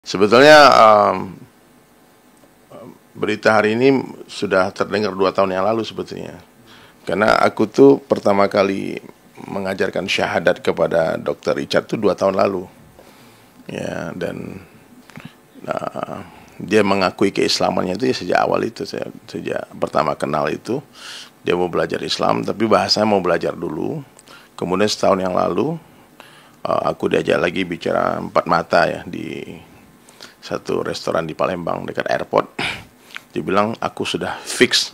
Sebetulnya berita hari ini sudah terdengar 2 tahun yang lalu sebetulnya. Karena aku tuh pertama kali mengajarkan syahadat kepada Dr. Richard tuh 2 tahun lalu. Ya, dan dia mengakui keislamannya itu ya sejak awal itu, sejak pertama kenal itu dia mau belajar Islam, tapi bahasanya mau belajar dulu. Kemudian setahun yang lalu aku diajak lagi bicara 4 mata ya di satu restoran di Palembang dekat airport. Dia bilang aku sudah fix,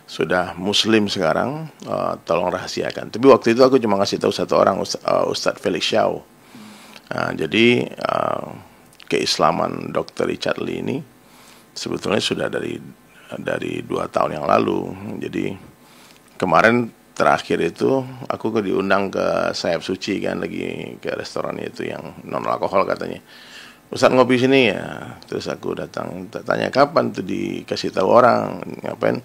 sudah muslim sekarang, tolong rahasiakan. Tapi waktu itu aku cuma ngasih tahu satu orang, Ustadz Felix Xiao. Jadi keislaman Dr. Richard Lee ini sebetulnya sudah dari 2 tahun yang lalu. Jadi kemarin terakhir itu aku diundang ke Sayap Suci kan, lagi ke restoran itu yang non alkohol katanya. Ustadz ngopi sini ya, terus aku datang, tanya kapan tuh dikasih tahu orang, ngapain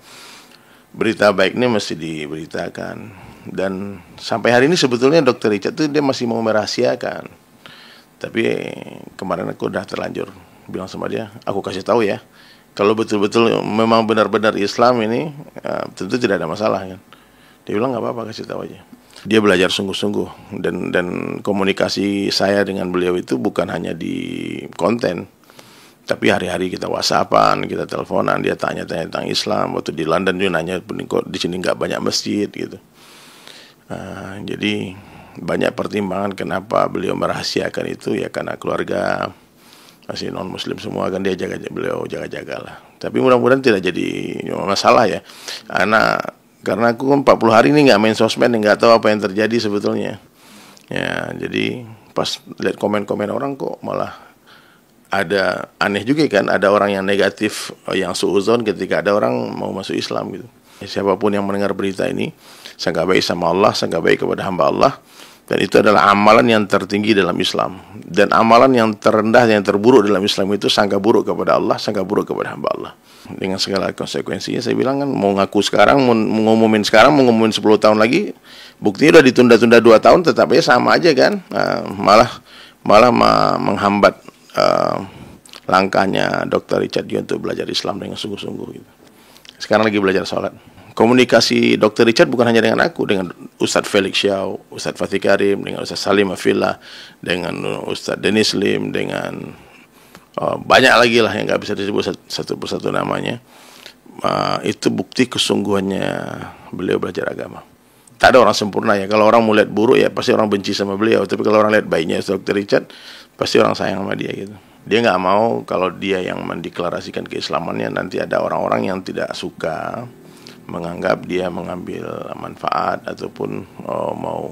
berita baik ini mesti diberitakan. Dan sampai hari ini sebetulnya Dr. Richard tuh dia masih mau merahasiakan. Tapi kemarin aku udah terlanjur bilang sama dia, aku kasih tahu ya, kalau betul-betul memang benar-benar Islam ini, tentu tidak ada masalah kan. Dia bilang nggak apa-apa, kasih tahu aja. Dia belajar sungguh-sungguh, dan komunikasi saya dengan beliau itu bukan hanya di konten, tapi hari-hari kita WhatsAppan, kita teleponan, dia tanya-tanya tentang Islam. Waktu di London dia nanya, kok di sini nggak banyak masjid gitu. Jadi banyak pertimbangan kenapa beliau merahasiakan itu ya, karena keluarga masih non muslim semua kan, beliau jaga-jagalah. Tapi mudah-mudahan tidak jadi masalah ya. Karena aku 40 hari ini nggak main sosmed, nggak tahu apa yang terjadi sebetulnya. Ya, jadi pas lihat komen-komen orang kok malah ada aneh juga kan, ada orang yang negatif, yang suuzon ketika ada orang mau masuk Islam gitu. Siapapun yang mendengar berita ini, sangka baik sama Allah, sangka baik kepada hamba Allah, dan itu adalah amalan yang tertinggi dalam Islam. Dan amalan yang terendah, yang terburuk dalam Islam itu sangka buruk kepada Allah, sangka buruk kepada hamba Allah. Dengan segala konsekuensinya, saya bilang kan, mau ngaku sekarang, mau ngumumin sekarang, mau ngumumin 10 tahun lagi, buktinya udah ditunda-tunda 2 tahun, tetap aja sama aja kan. Malah menghambat langkahnya Dr. Richard juga untuk belajar Islam dengan sungguh-sungguh gitu. Sekarang lagi belajar sholat. Komunikasi Dr. Richard bukan hanya dengan aku, dengan Ustadz Felix Xiao, Ustadz Fatih Karim, dengan Ustadz Salim Afillah, dengan Ustadz Dennis Lim, dengan banyak lagi lah yang nggak bisa disebut satu persatu namanya. Itu bukti kesungguhannya beliau belajar agama. Tak ada orang sempurna ya. Kalau orang mau lihat buruk ya pasti orang benci sama beliau. Tapi kalau orang lihat baiknya Dr. Richard, pasti orang sayang sama dia gitu. Dia nggak mau kalau dia yang mendeklarasikan keislamannya nanti ada orang-orang yang tidak suka, menganggap dia mengambil manfaat ataupun mau,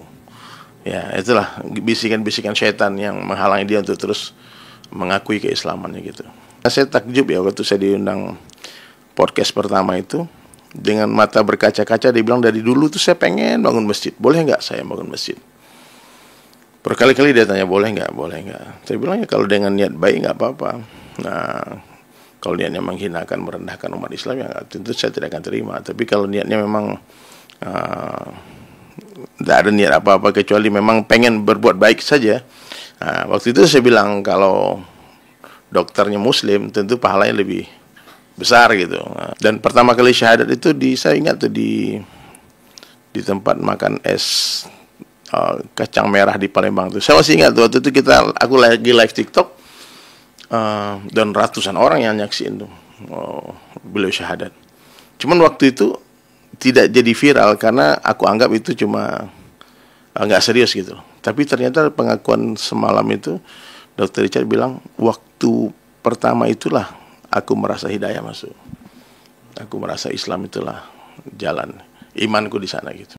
ya itulah bisikan-bisikan syaitan yang menghalangi dia untuk terus mengakui keislamannya gitu. Saya takjub ya waktu saya diundang podcast pertama itu, dengan mata berkaca-kaca dia bilang dari dulu tuh saya pengen bangun masjid, boleh nggak saya bangun masjid? Berkali-kali dia tanya boleh nggak. Saya bilang ya kalau dengan niat baik nggak apa-apa. Nah, kalau niatnya menghinakan, merendahkan umat Islam ya tentu saya tidak akan terima. Tapi kalau niatnya memang tidak ada niat apa-apa kecuali memang pengen berbuat baik saja. Waktu itu saya bilang kalau dokternya muslim tentu pahalanya lebih besar gitu. Dan pertama kali syahadat itu saya ingat tuh di tempat makan es kacang merah di Palembang tuh. Saya masih ingat tuh, waktu itu aku lagi live TikTok, dan ratusan orang yang nyaksiin tuh beliau syahadat. Cuman waktu itu tidak jadi viral karena aku anggap itu cuma nggak serius gitu. Tapi ternyata pengakuan semalam itu Dr. Richard bilang waktu pertama itulah aku merasa hidayah masuk. Aku merasa Islam itulah jalan imanku di sana gitu.